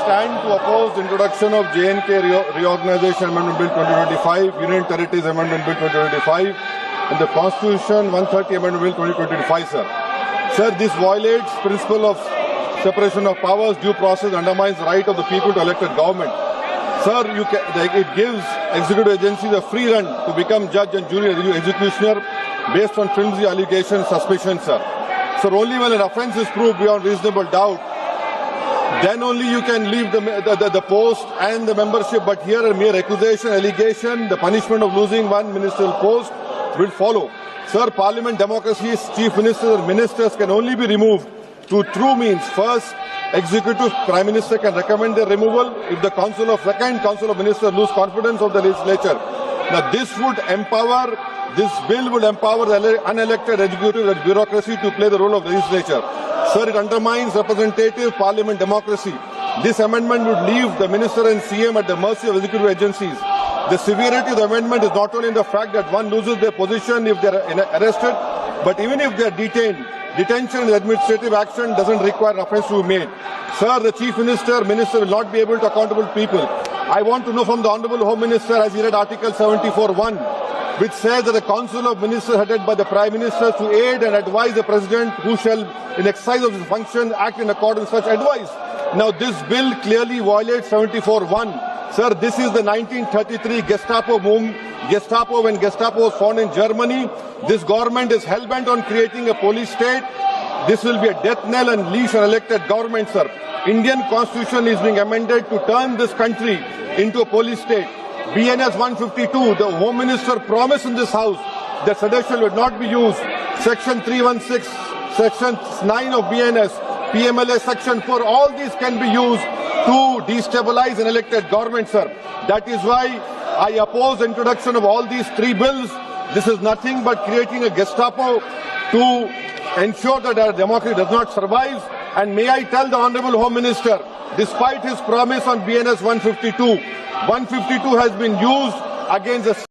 stand to oppose the introduction of J&K Reorganization Amendment Bill 2025, Union Territories Amendment Bill 2025, and the Constitution 130 Amendment Bill 2025, sir. Sir, this violates principle of separation of powers, due process, undermines the right of the people to elect a government. Sir, it gives executive agencies a free run to become judge and jury and executioner based on flimsy allegations, suspicions, sir. Sir, only when an offence is proved beyond reasonable doubt, then only you can leave the post and the membership. But here a mere accusation, allegation, the punishment of losing one ministerial post will follow. Sir, Parliament democracy's chief ministers and ministers can only be removed through true means. First, executive prime minister can recommend their removal if the second council of ministers lose confidence of the legislature. Now this bill would empower the unelected executive and bureaucracy to play the role of legislature. Sir, it undermines representative parliament democracy. This amendment would leave the minister and CM at the mercy of executive agencies. The severity of the amendment is not only in the fact that one loses their position if they are arrested, but even if they are detained. Detention and administrative action doesn't require an offence to be made. Sir, the Chief Minister will not be able to accountable people. I want to know from the Honourable Home Minister, as he read Article 74(1), which says that the Council of Ministers headed by the Prime Minister to aid and advise the President who shall, in exercise of his function, act in accordance with such advice. Now, this bill clearly violates 74(1). Sir, this is the 1933 Gestapo when Gestapo was found in Germany. This government is hell-bent on creating a police state. This will be a death knell and leash on elected government, sir. Indian Constitution is being amended to turn this country into a police state. BNS 152, the Home Minister promised in this House that sedition would not be used. Section 316, Section 9 of BNS, PMLA Section 4, all these can be used to destabilize an elected government, sir. That is why I oppose the introduction of all these three bills. This is nothing but creating a Gestapo to ensure that our democracy does not survive. And may I tell the Honourable Home Minister, despite his promise on BNS 152, 152 has been used against the